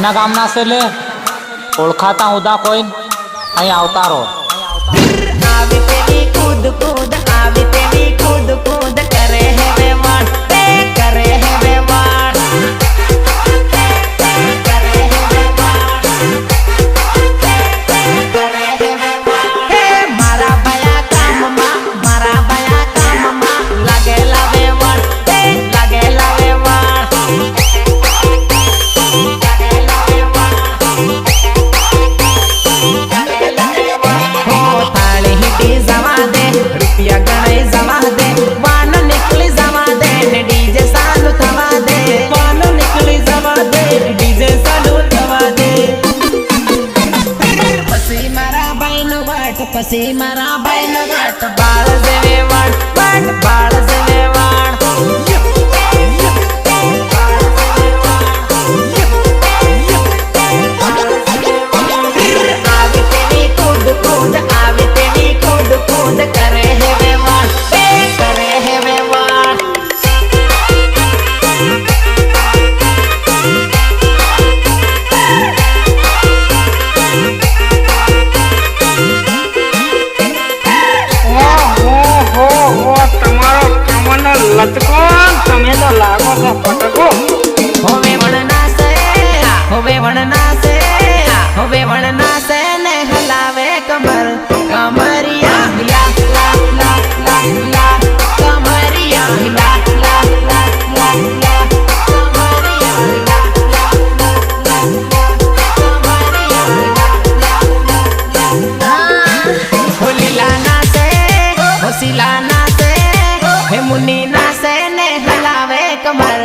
કઈના ગામ ના છે લે ઓળખાતા ઉદા કોઈ અહીં આવતા રહો આવી તેવી કૂદ કૂદ આવી તેવી કૂદ કૂદ કરે હે વેવાણ કરે હે વેવાણ કરે હે વેવાણ કરે હે વેવાણ હે મારા ભયા કામમાં લાગેલા વેવાણ લાગેલા વેવાણ પછી મારા ભાઈ નો વાટ બાળ જેવે વાટ બાળ જેવે વાટ આવી તેવી કૂદ કૂદ આવી તેવી કૂદ કૂદ કરે હે વેવાણ કરે હે વેવાણ લચકોન તમે તો લાગો છો ફટકો હોવે વણના સે ને હલાવે કમર કમરિયા હિલા લા લા લા લા કમરિયા હિલા લા લા લા લા કમરિયા હિલા લા લા લા કમરિયા હિલા લા લા હોલીલા ના સે હોસીલા ના સે હે મુની ના સે ને હલાવે કમર